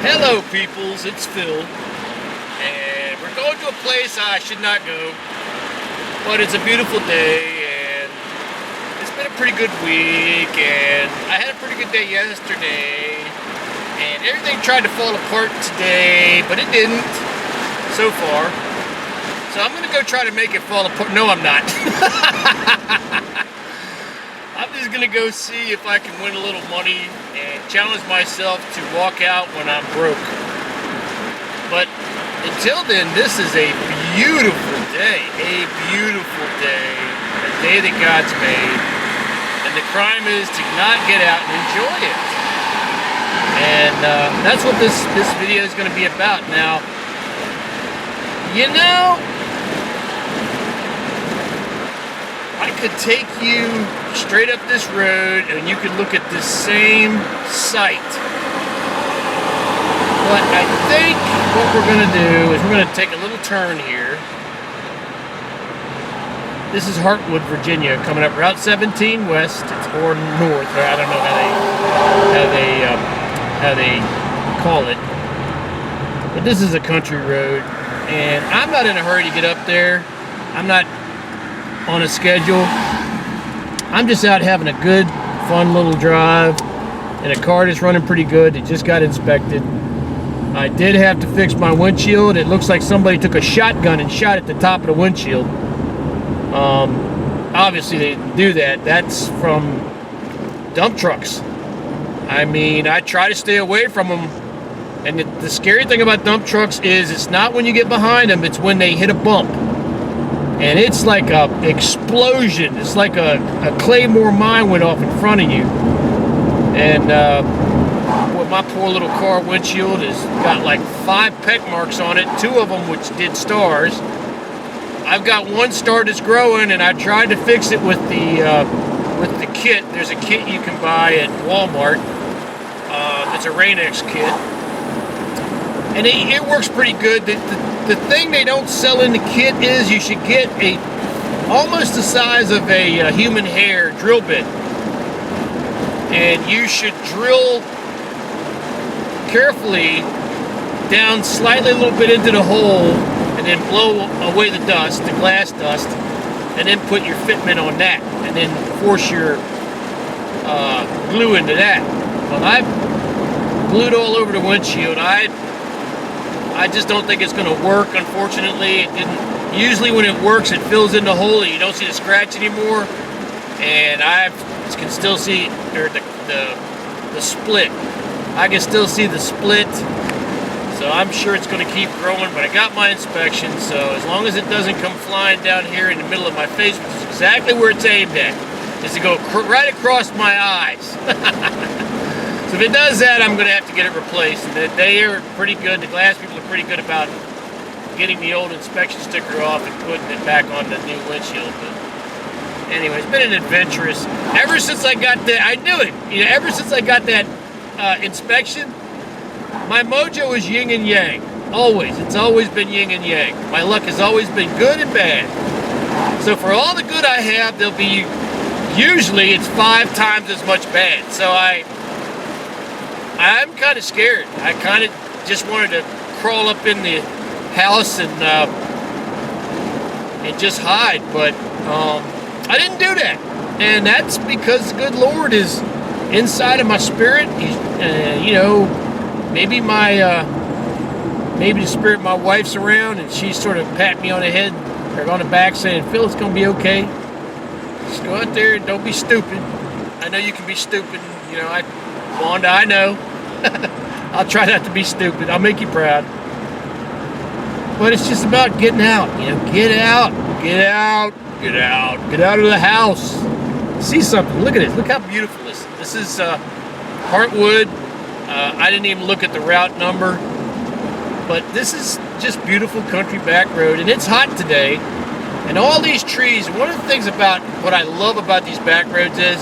Hello, peoples. It's Phil, and we're going to a place I should not go, but it's a beautiful day, and it's been a pretty good week, and I had a pretty good day yesterday, and everything tried to fall apart today, but it didn't so far. So I'm gonna go try to make it fall apart. No, I'm not. I'm just gonna go see if I can win a little money and challenge myself to walk out when I'm broke. But until then, this is a beautiful day, a day that God's made. And the crime is to not get out and enjoy it. And that's what this video is gonna be about. Now, you know, I could take you straight up this road and you could look at this same site. But I think what we're going to do is we're going to take a little turn here. This is Hartwood, Virginia, coming up Route 17 west or north. I don't know how they call it. But this is a country road, and I'm not in a hurry to get up there. I'm not on a schedule. I'm just out having a good, fun little drive in a car that's running pretty good. It just got inspected. I did have to fix my windshield. It looks like somebody took a shotgun and shot at the top of the windshield. Obviously they didn't do that. That's from dump trucks. I mean, I try to stay away from them. And the scary thing about dump trucks is it's not when you get behind them, it's when they hit a bump. And it's like a explosion. It's like a Claymore mine went off in front of you. And well, my poor little car windshield has got like 5 peck marks on it, 2 of them which did stars. I've got 1 star that's growing, and I tried to fix it with the kit. There's a kit you can buy at Walmart. It's a Rain-X kit. And it works pretty good. The thing they don't sell in the kit is you should get almost the size of a human hair drill bit. And you should drill carefully down slightly a little bit into the hole and then blow away the dust, the glass dust, and then put your fitment on that and then force your glue into that. Well, I've glued all over the windshield. I just don't think it's going to work, unfortunately. It didn't. Usually when it works, it fills in the hole and you don't see the scratch anymore. And I can still see the split. I can still see the split. So I'm sure it's going to keep growing, but I got my inspection. So as long as it doesn't come flying down here in the middle of my face, which is exactly where it's aimed at, is to go right across my eyes. So if it does that, I'm going to have to get it replaced. And they are pretty good. The glass people are pretty good about getting the old inspection sticker off and putting it back on the new windshield. But anyway, it's been an adventurous. Ever since I got that, I knew it. You know, ever since I got that inspection, my mojo is yin and yang. Always. It's always been yin and yang. My luck has always been good and bad. So for all the good I have, there'll be usually it's 5 times as much bad. So I'm kind of scared. I kind of just wanted to crawl up in the house and just hide, but I didn't do that, and that's because the good Lord is inside of my spirit. He's, you know, maybe the spirit of my wife's around, and she's sort of patting me on the head or on the back, saying, "Phil, it's gonna be okay. Just go out there and don't be stupid. I know you can be stupid. You know, Wanda, I know." I'll try not to be stupid. I'll make you proud. But it's just about getting out. You know, get out of the house. See something. Look at it. Look how beautiful this is. This is Hartwood. I didn't even look at the route number. But this is just beautiful country back road. And it's hot today. And all these trees, one of the things about what I love about these back roads is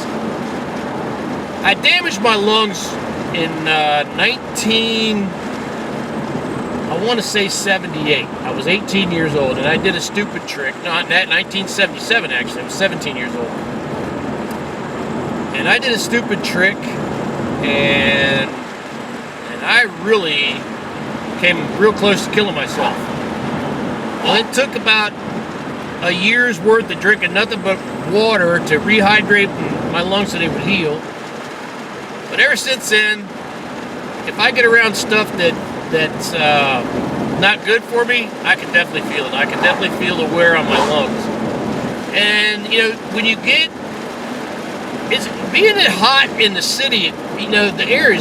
I damaged my lungs in 78. I was 18 years old, and I did a stupid trick. Not that 1977, actually. I was 17 years old. And I did a stupid trick, and I I really came real close to killing myself. Well, it took about a year's worth of drinking nothing but water to rehydrate my lungs so they would heal. But ever since then, if I get around stuff that's not good for me, I can definitely feel it. I can definitely feel the wear on my lungs. And you know, when you get, it's being hot in the city, you know, the air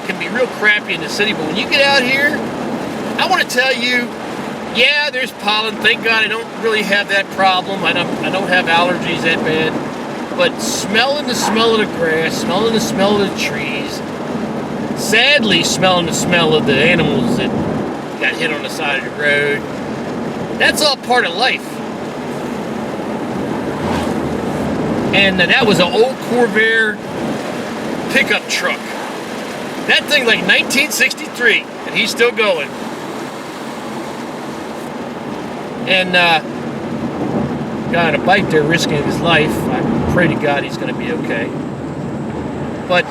can be real crappy in the city, but when you get out here, I want to tell you, yeah, there's pollen. Thank God I don't really have that problem. I don't have allergies that bad. But smelling the smell of the grass, smelling the smell of the trees, sadly smelling the smell of the animals that got hit on the side of the road, that's all part of life. And that was an old Corvair pickup truck. That thing like 1963, and he's still going. And guy on a bike there risking his life. I pray to God he's going to be okay. But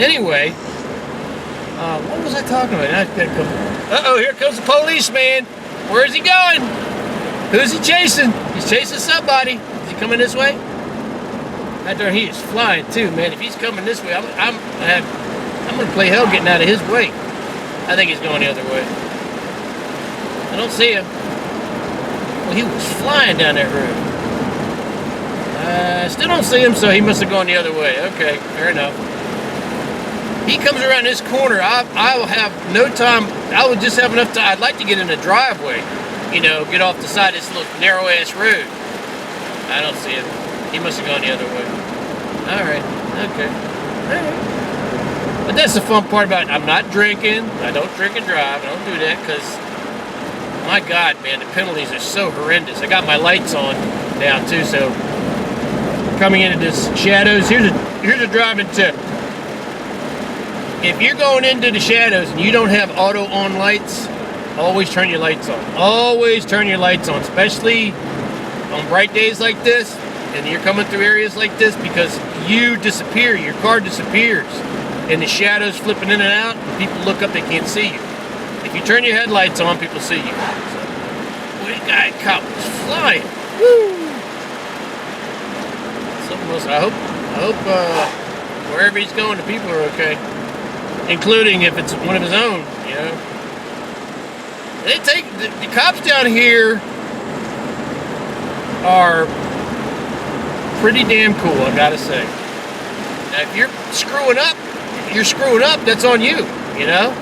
anyway, what was I talking about? Uh-oh, here comes the policeman. Where's he going? Who's he chasing? He's chasing somebody. Is he coming this way? That darn, he is flying too, man. If he's coming this way, I'm going to play hell getting out of his way. I think he's going the other way. I don't see him. Well, he was flying down that road. Still don't see him, so he must have gone the other way. Okay, fair enough. He comes around this corner. I will have no time. I would just have enough time. I'd like to get in the driveway, you know, get off the side of this little narrow-ass road. I don't see him. He must have gone the other way. All right, okay. All right. But that's the fun part about it. I'm not drinking. I don't drink and drive. I don't do that because, my God, man, the penalties are so horrendous. I got my lights on now, too, so coming into this shadows, here's a driving tip. If you're going into the shadows and you don't have auto on lights, always turn your lights on. Always turn your lights on, especially on bright days like this, and you're coming through areas like this, because you disappear, your car disappears, and the shadows flipping in and out, and people look up, they can't see you. If you turn your headlights on, people see you. So, boy, that guy cop was flying. Woo! Something else. I hope wherever he's going, the people are okay, including if it's one of his own. You know, they take the cops down here are pretty damn cool, I gotta say. Now, if you're screwing up, that's on you, you know?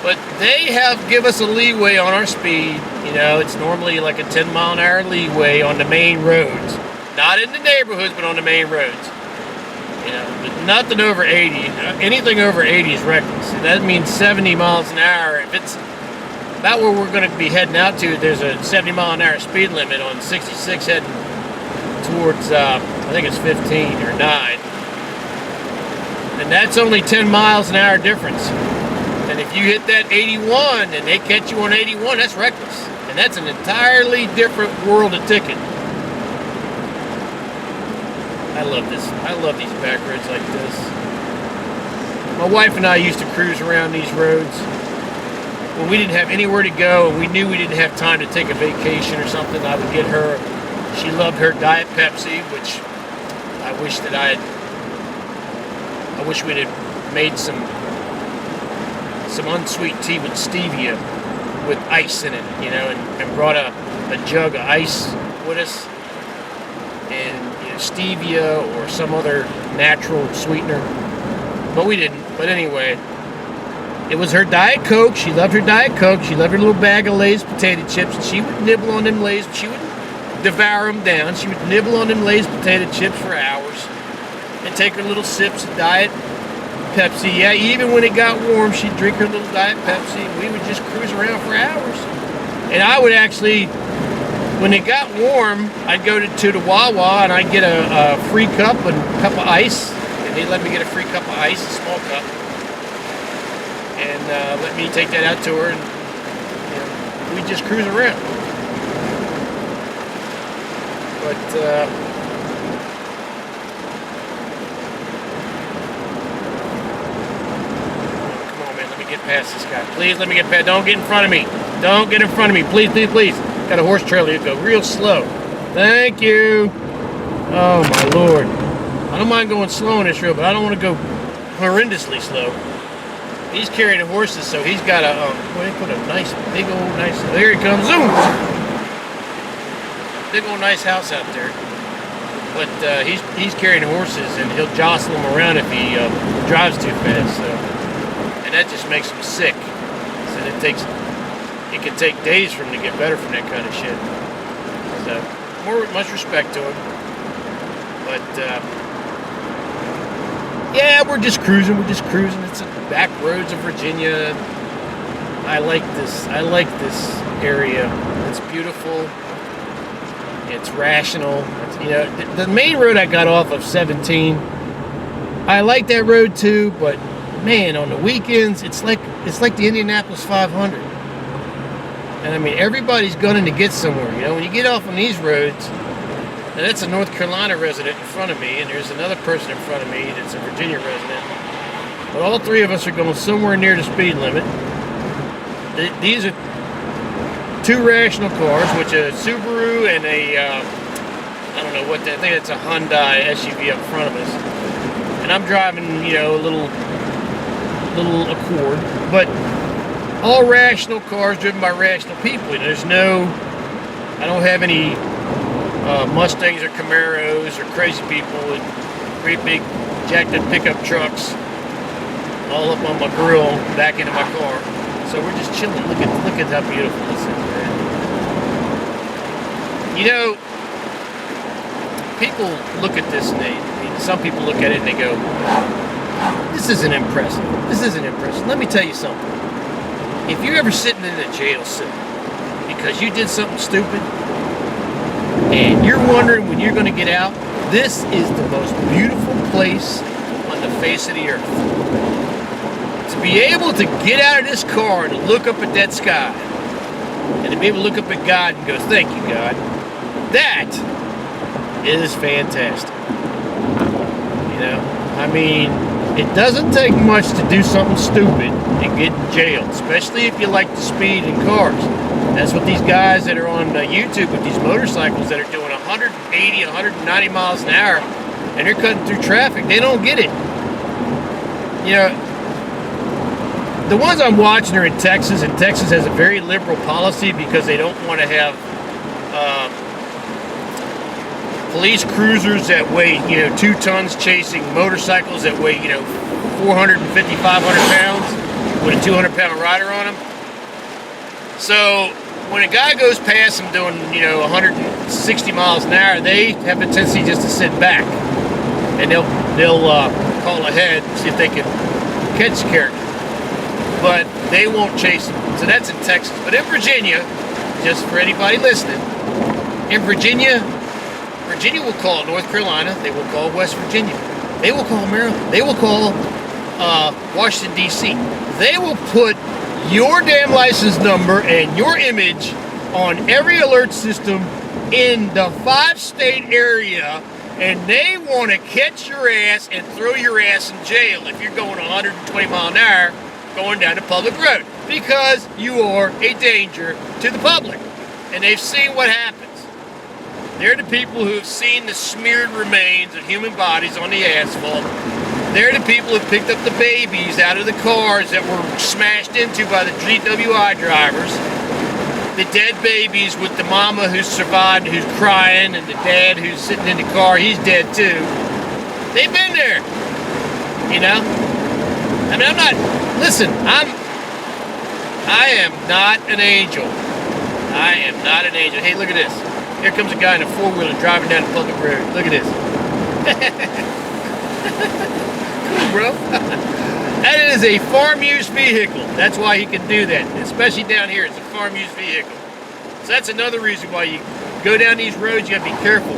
But they give us a leeway on our speed. You know, it's normally like a 10-mile-an-hour leeway on the main roads. Not in the neighborhoods, but on the main roads. You know, but nothing over 80. Anything over 80 is reckless. That means 70 miles an hour. If it's about where we're going to be heading out to, there's a 70-mile-an-hour speed limit on 66 heading towards, I think it's 15 or 9. And that's only 10 miles an hour difference. And if you hit that 81 and they catch you on 81, that's reckless. And that's an entirely different world of ticket. I love this. I love these back roads like this. My wife and I used to cruise around these roads when we didn't have anywhere to go and we knew we didn't have time to take a vacation or something. I would get her. She loved her Diet Pepsi, which I wish we'd have made some unsweet tea with stevia with ice in it, you know, and brought a jug of ice with us, and you know, stevia or some other natural sweetener, but we didn't. But anyway, it was her Diet Coke. She loved her Diet Coke. She loved her little bag of Lay's potato chips, and she would nibble on them Lay's. She wouldn't devour them down. She would nibble on them Lay's potato chips for hours and take her little sips of Diet Pepsi. Yeah, even when it got warm, she'd drink her little Diet Pepsi, and we would just cruise around for hours. And I would actually, when it got warm, I'd go to the Wawa and I'd get a free cup and a cup of ice, and they'd let me get a free cup of ice, a small cup, and let me take that out to her, and you know, we'd just cruise around. But past this guy. Please let me get past. Don't get in front of me. Don't get in front of me. Please, please, please. Got a horse trailer. You go real slow. Thank you. Oh, my Lord. I don't mind going slow on this road, but I don't want to go horrendously slow. He's carrying horses, so he's got a, they put a nice, big old, nice, there he comes. Zoom! Big old nice house out there. But he's carrying horses, and he'll jostle them around if he drives too fast. So, and that just makes him sick. So it can take days for him to get better from that kind of shit. So much respect to him. But yeah, we're just cruising. We're just cruising. It's the back roads of Virginia. I like this. I like this area. It's beautiful. It's rational. The main road I got off of 17. I like that road too, but man, on the weekends, it's like the Indianapolis 500. And I mean, everybody's gunning to get somewhere. When you get off on these roads, now that's a North Carolina resident in front of me, and there's another person in front of me that's a Virginia resident. But all three of us are going somewhere near the speed limit. These are two rational cars, which are a Subaru and a, I don't know what I think it's a Hyundai SUV up front of us. And I'm driving, a little Accord. But all rational cars driven by rational people. I don't have any Mustangs or Camaros or crazy people with great big jacked up pickup trucks all up on my grill, back into my car. So we're just chilling. Look at how beautiful this is, man. People look at this and some people look at it and they go, this isn't impressive. This isn't impressive. Let me tell you something. If you're ever sitting in a jail cell because you did something stupid and you're wondering when you're going to get out, this is the most beautiful place on the face of the earth. To be able to get out of this car and look up at that sky and to be able to look up at God and go, thank you, God. That is fantastic. I mean, it doesn't take much to do something stupid and get jailed, especially if you like to speed in cars. That's what these guys that are on YouTube with these motorcycles that are doing 180, 190 miles an hour and they're cutting through traffic, they don't get it. The ones I'm watching are in Texas, and Texas has a very liberal policy because they don't want to have police cruisers that weigh, 2 tons chasing motorcycles that weigh, 450, 500 pounds with a 200-pound rider on them. So when a guy goes past them doing, 160 miles an hour, they have a tendency just to sit back, and they'll call ahead and see if they can catch the character. But they won't chase them. So that's in Texas. But in Virginia, just for anybody listening, in Virginia will call North Carolina. They will call West Virginia. They will call Maryland. They will call Washington, D.C. They will put your damn license number and your image on every alert system in the 5-state area, and they want to catch your ass and throw your ass in jail if you're going 120 miles an hour going down a public road, because you are a danger to the public. And they've seen what happens. They're the people who have seen the smeared remains of human bodies on the asphalt. They're the people who picked up the babies out of the cars that were smashed into by the GWI drivers. The dead babies with the mama who's survived, who's crying, and the dad who's sitting in the car, he's dead too. They've been there, I mean, I'm not, listen, I am not an angel. I am not an angel. Hey, look at this. Here comes a guy in a 4-wheeler driving down a public road. Look at this. Cool, bro. That is a farm-use vehicle. That's why he can do that. Especially down here, it's a farm-use vehicle. So that's another reason why you go down these roads, you gotta be careful.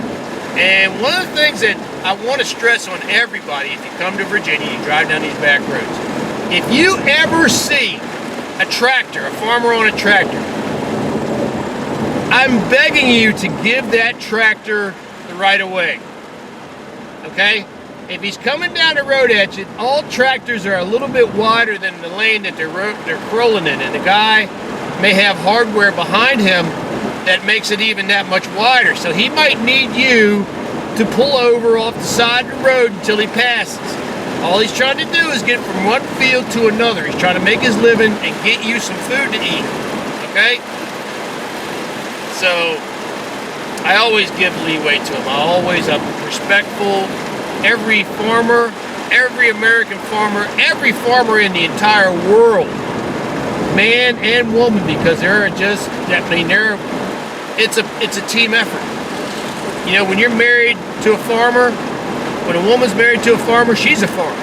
And one of the things that I want to stress on everybody, if you come to Virginia, you drive down these back roads, if you ever see a tractor, a farmer on a tractor, I'm begging you to give that tractor the right of way. Okay? If he's coming down the road at you, all tractors are a little bit wider than the lane that they're crawling in, and the guy may have hardware behind him that makes it even that much wider. So he might need you to pull over off the side of the road until he passes. All he's trying to do is get from one field to another. He's trying to make his living and get you some food to eat, okay? So I always give leeway to him. I'm respectful. Every farmer, every American farmer, every farmer in the entire world, man and woman, because it's a team effort. You know, when you're married to a farmer, when a woman's married to a farmer, she's a farmer.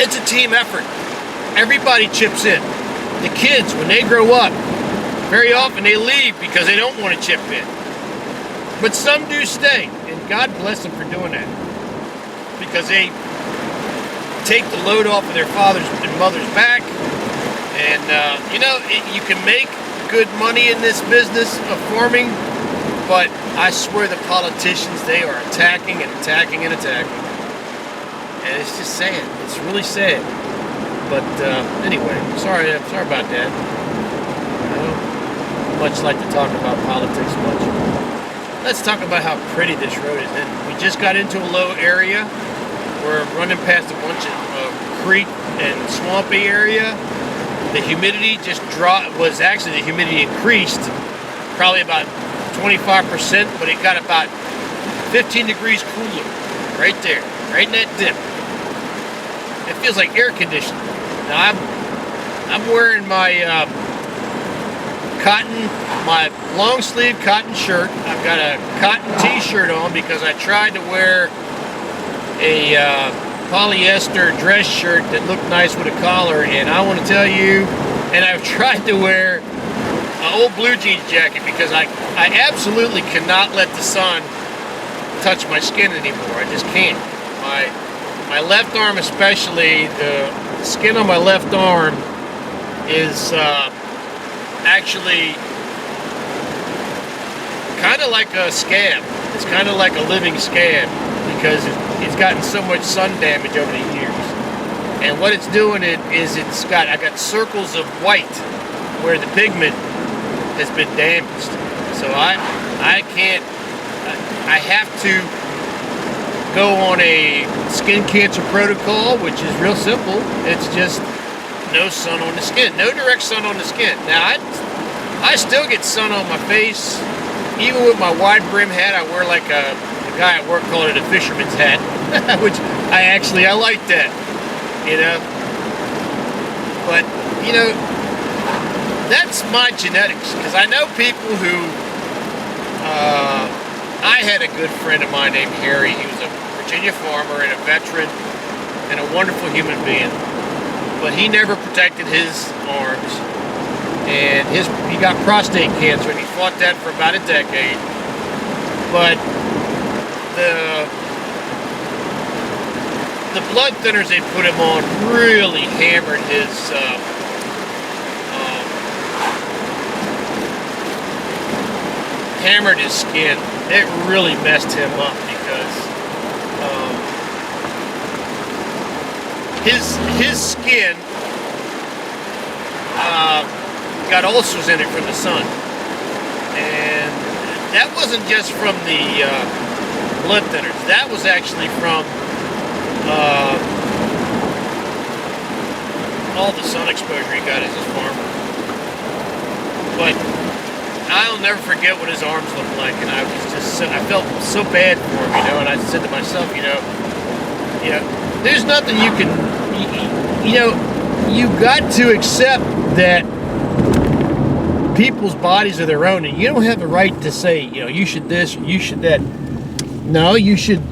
It's a team effort. Everybody chips in. The kids, when they grow up, very often they leave because they don't want to chip in. But some do stay, and God bless them for doing that. Because they take the load off of their fathers and mothers' back. And, you can make good money in this business of farming, but I swear the politicians, they are attacking and attacking and attacking. And it's just sad. It's really sad. But anyway, sorry about that. I don't much like to talk about politics much. Let's talk about how pretty this road is. And we just got into a low area. We're running past a bunch of creek and swampy area. The humidity the humidity increased probably about 25%, but it got about 15 degrees cooler right there, right in that dip. It feels like air conditioning. Now I'm wearing my my long sleeve cotton shirt. I've got a cotton t-shirt on because I tried to wear a polyester dress shirt that looked nice with a collar, and I want to tell you, and I've tried to wear an old blue jeans jacket because I absolutely cannot let the sun touch my skin anymore. I just can't. My left arm especially, the skin on my left arm is actually kind of like a scab. It's kind of like a living scab because it's gotten so much sun damage over the years. And what it's doing is I got circles of white where the pigment has been damaged. So I have to go on a skin cancer protocol, which is real simple. It's just no sun on the skin, no direct sun on the skin. Now I still get sun on my face, even with my wide brim hat. I wear like a guy at work called it a fisherman's hat, which I like that, But that's my genetics, because I know people who. I had a good friend of mine named Harry. He was a Virginia farmer and a veteran and a wonderful human being. But he never protected his arms, and he got prostate cancer, and he fought that for about a decade. But the blood thinners they put him on really hammered his skin. It really messed him up because his skin got ulcers in it from the sun, and that wasn't just from the blood thinners. That was actually from all the sun exposure he got as a farmer. But I'll never forget what his arms looked like, and I felt so bad for him, and I said to myself, there's nothing you can, you got to accept that people's bodies are their own, and you don't have the right to say, you should this or you should that. No, you should,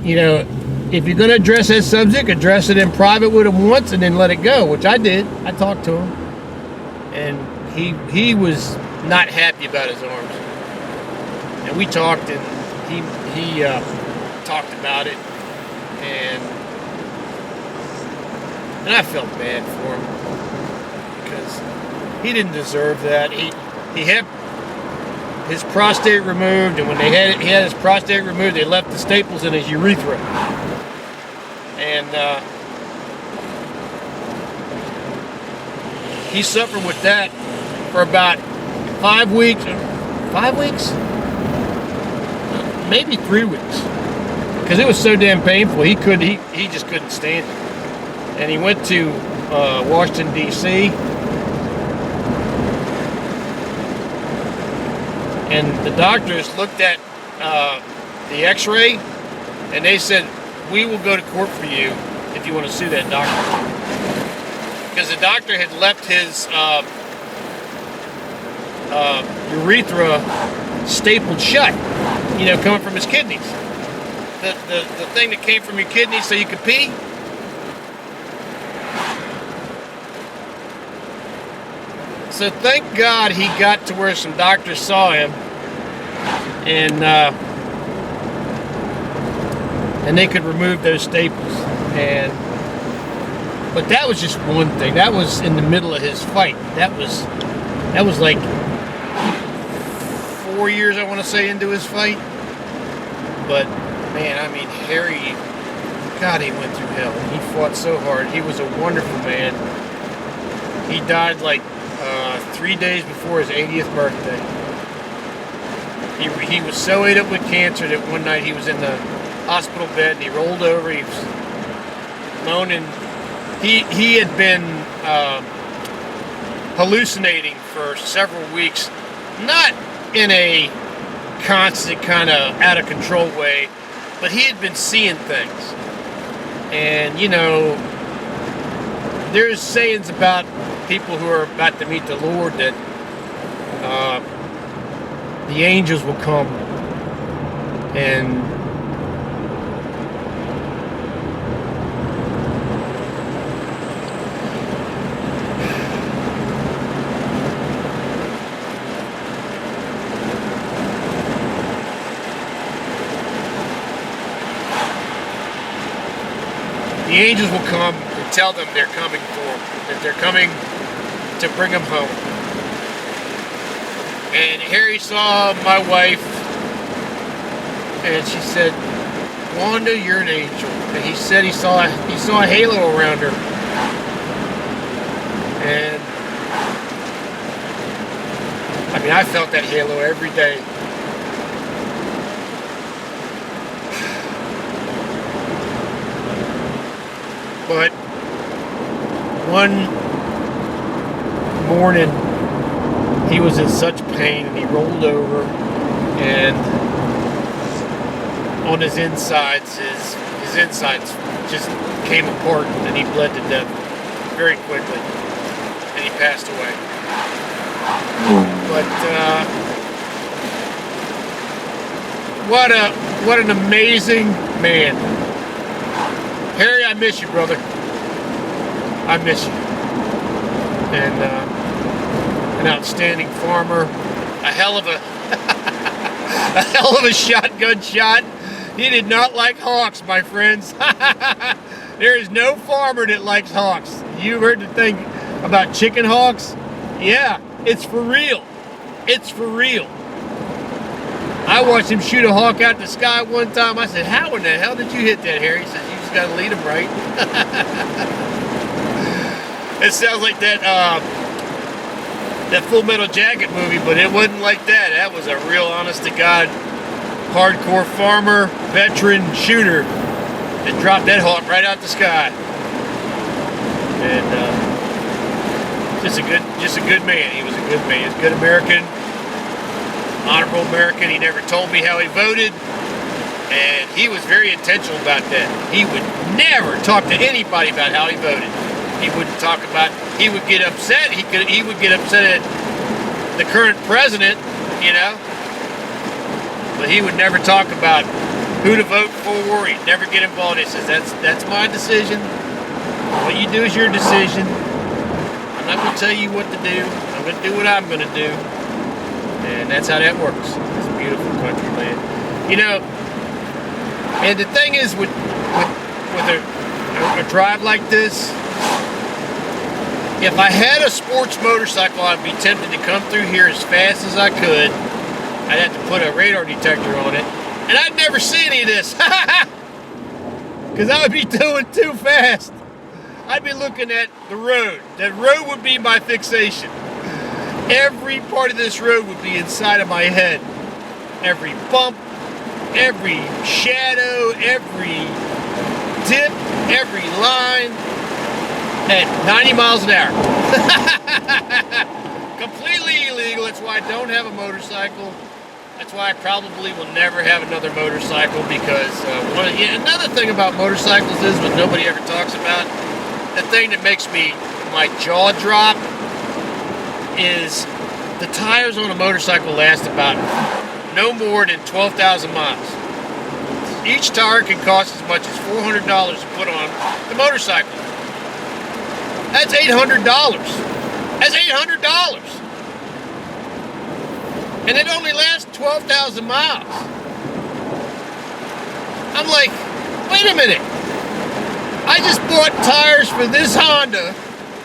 if you're going to address that subject, address it in private with him once and then let it go, which I did. I talked to him, and he was not happy about his arms, and we talked, and he talked about it, and I felt bad for him because he didn't deserve that. He his prostate removed, and when he had his prostate removed, they left the staples in his urethra. And he suffered with that for about 5 weeks. 5 weeks? Maybe 3 weeks. Because it was so damn painful. He just couldn't stand it. And he went to Washington, D.C. And the doctors looked at the x-ray, and they said, we will go to court for you if you want to sue that doctor. Because the doctor had left his urethra stapled shut, coming from his kidneys. The thing that came from your kidneys so you could pee. So thank God he got to where some doctors saw him, and they could remove those staples. But that was just one thing. That was in the middle of his fight. That was like 4 years, I want to say, into his fight. But man, I mean, Harry, God, he went through hell. He fought so hard. He was a wonderful man. He died like 3 days before his 80th birthday. He was so ate up with cancer that one night he was in the hospital bed and he rolled over. He was moaning. He had been hallucinating for several weeks, not in a constant kind of out of control way, but he had been seeing things. And there's sayings about people who are about to meet the Lord that the angels will come and the angels will come and tell them they're coming for him, that they're coming to bring him home. And Harry saw my wife, and she said, "Wanda, you're an angel." And he said he saw a halo around her. And I mean, I felt that halo every day. But one morning, he was in such pain, and he rolled over, and on his insides, his insides just came apart, and he bled to death very quickly, and he passed away. But what an amazing man. Harry, I miss you, brother. I miss you. And an outstanding farmer, a hell of a shotgun shot. He did not like hawks, my friends. There is no farmer that likes hawks. You heard the thing about chicken hawks? Yeah, it's for real. It's for real. I watched him shoot a hawk out the sky one time. I said, "How in the hell did you hit that, Harry?" He said, "You just got to lead him right." It sounds like that Full Metal Jacket movie, but it wasn't like that. That was a real honest-to-God, hardcore farmer, veteran shooter that dropped that hawk right out the sky. And just a good man. He was a good man. He was a good American, honorable American. He never told me how he voted, and he was very intentional about that. He would never talk to anybody about how he voted. He wouldn't talk about. He would get upset. He would get upset at the current president, but he would never talk about who to vote for. He'd never get involved. He says, "That's my decision. What you do is your decision. I'm not going to tell you what to do. I'm going to do what I'm going to do." And that's how that works. It's a beautiful country, man. And the thing is, with a drive like this, if I had a sports motorcycle, I'd be tempted to come through here as fast as I could. I'd have to put a radar detector on it. And I'd never see any of this. Because I would be doing too fast. I'd be looking at the road. That road would be my fixation. Every part of this road would be inside of my head. Every bump, every shadow, every dip, every line at 90 miles an hour. Completely illegal. That's why I don't have a motorcycle. That's why I probably will never have another motorcycle, because another thing about motorcycles is what nobody ever talks about. The thing that makes my jaw drop is the tires on a motorcycle last about no more than 12,000 miles. Each tire can cost as much as $400 to put on the motorcycle. That's $800. That's $800. And it only lasts 12,000 miles. I'm like, wait a minute. I just bought tires for this Honda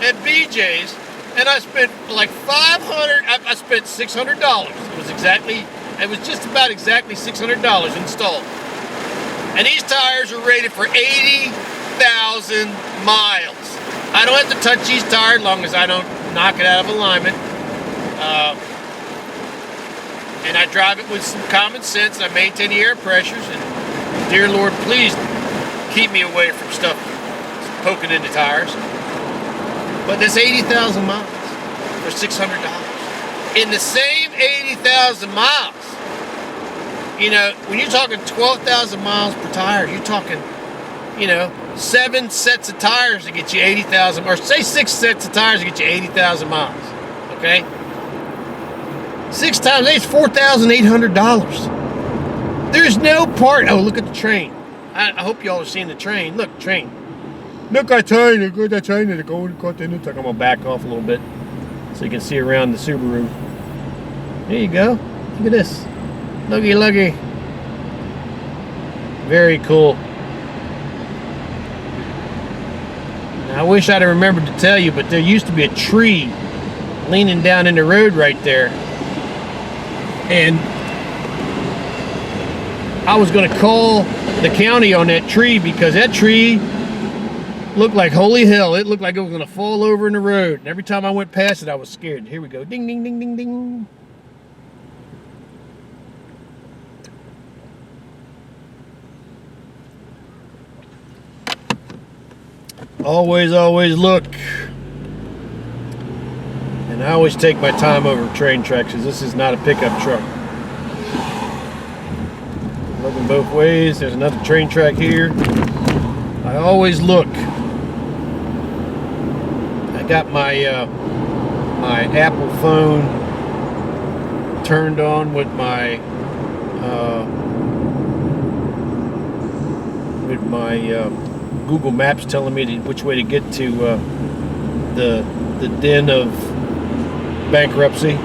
at BJ's, and I spent like I spent $600. It was just about exactly $600 installed. And these tires are rated for 80,000 miles. I don't have to touch these tires as long as I don't knock it out of alignment. And I drive it with some common sense. I maintain the air pressures. And dear Lord, please keep me away from stuff poking into tires. But this 80,000 miles for $600. In the same 80,000 miles, when you're talking 12,000 miles per tire, you're talking, 7 sets of tires to get you 80,000, or say 6 sets of tires to get you 80,000 miles. Okay? 6 times 8 is $4,800. There's no part. Oh, look at the train. I hope y'all are seeing the train. Look, train. Look at the train. Look at the train. I'm going to back off a little bit so you can see around the Subaru. There you go. Look at this. Looky. Very cool. Now, I wish I'd have remembered to tell you, but there used to be a tree leaning down in the road right there. And I was going to call the county on that tree, because that tree looked like holy hell. It looked like it was going to fall over in the road. And every time I went past it, I was scared. Here we go. Ding, ding, ding, ding, ding. Always look. And I always take my time over train tracks, because this is not a pickup truck. Looking both ways. There's another train track here. I always look. I got my Apple phone turned on with my Google Maps telling me which way to get to the den of bankruptcy.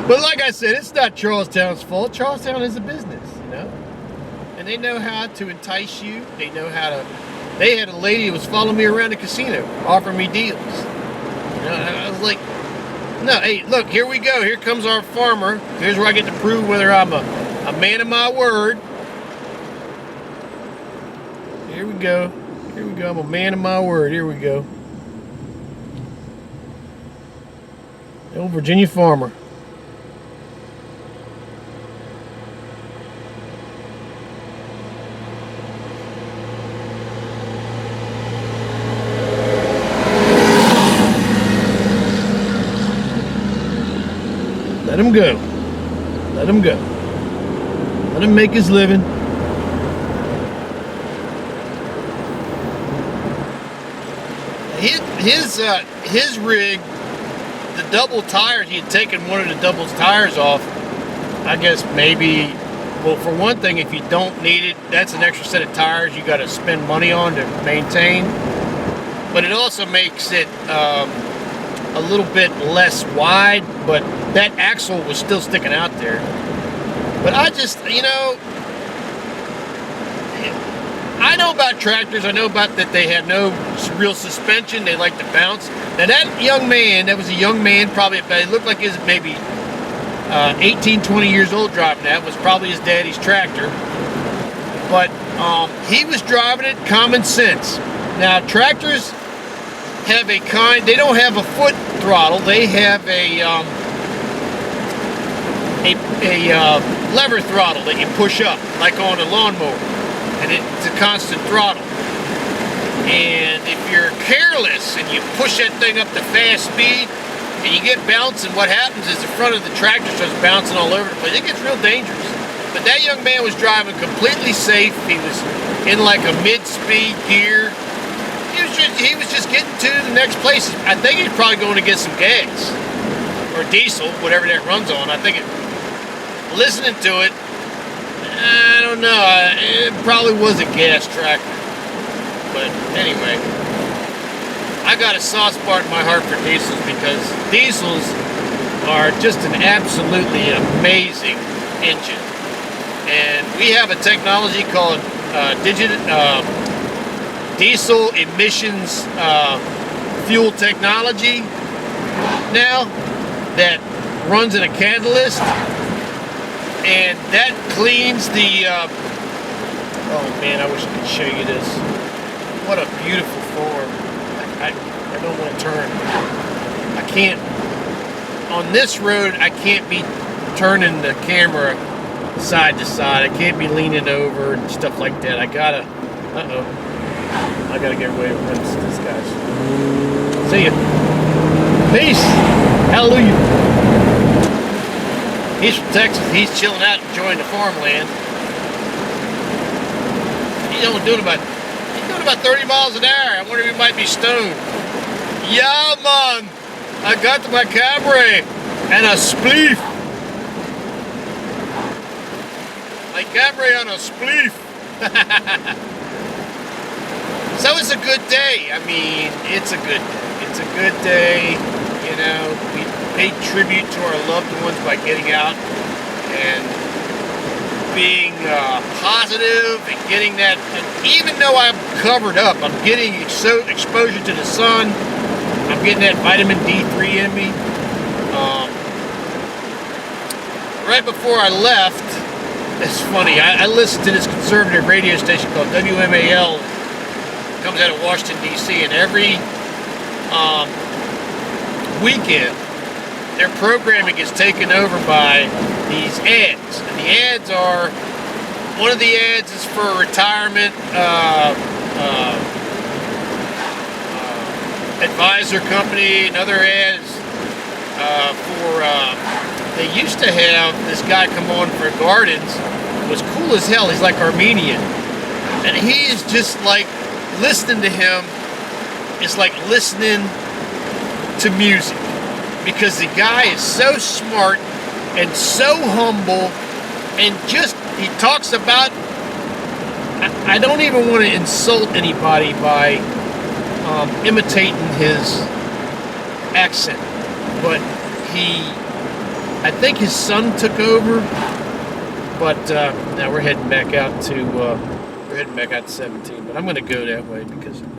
But like I said, it's not Charlestown's fault. Charlestown is a business, and they know how to entice you. They know how to. They had a lady who was following me around the casino, offering me deals. I was like, no, hey, look, here we go. Here comes our farmer. Here's where I get to prove whether I'm a man of my word. Here we go. I'm a man of my word. Here we go. The old Virginia farmer. Let him go. Let him go. Let him make his living. His rig, the double tires, he had taken one of the double tires off. I guess maybe, well, for one thing, if you don't need it, that's an extra set of tires you got to spend money on to maintain. But it also makes it a little bit less wide, but that axle was still sticking out there. But I just, I know about tractors. I know about that they have no real suspension. They like to bounce. Now that young man, that was a young man, probably, but it looked like he was maybe 18, 20 years old driving that. Was probably his daddy's tractor. But he was driving it common sense. Now tractors have a kind, they don't have a foot throttle. They have a lever throttle that you push up, like on a lawnmower. And it's a constant throttle. And if you're careless and you push that thing up to fast speed and you get bouncing, what happens is the front of the tractor starts bouncing all over the place. It gets real dangerous. But that young man was driving completely safe. He was in like a mid-speed gear. He was just getting to the next place. I think he's probably going to get some gas or diesel, whatever that runs on. I think listening to it, I don't know. It probably was a gas tractor. But anyway, I got a soft spot in my heart for diesels because diesels are just an absolutely amazing engine. And we have a technology called diesel emissions fuel technology now that runs in a catalyst. And that cleans the, oh man, I wish I could show you this. What a beautiful form. I don't want to turn. I can't, on this road, I can't be turning the camera side to side. I can't be leaning over and stuff like that. I gotta, I gotta get away from this guys. See ya. Peace. Hallelujah. He's from Texas. He's chilling out, enjoying the farmland. He's only doing about 30 miles an hour. I wonder if he might be stoned. Yeah, man. I got my Camry and a spleef. My Camry and a spleef. So it's a good day. I mean, it's a good day. You know, we pay tribute to our loved ones by getting out and being positive and getting that. And even though I'm covered up, I'm getting exposure to the sun. I'm getting that vitamin D3 in me. Right before I left, it's funny. I listened to this conservative radio station called WMAL. It comes out of Washington D.C. and every weekend their programming is taken over by these ads. And the ads are, one of the ads is for a retirement advisor company. Another ad is they used to have this guy come on for gardens. It was cool as hell. He's like Armenian. And he is just like, listening to him is like listening to music. Because the guy is so smart and so humble and just, he talks about, I don't even want to insult anybody by imitating his accent, but I think his son took over, but now we're heading back out to 17, but I'm going to go that way because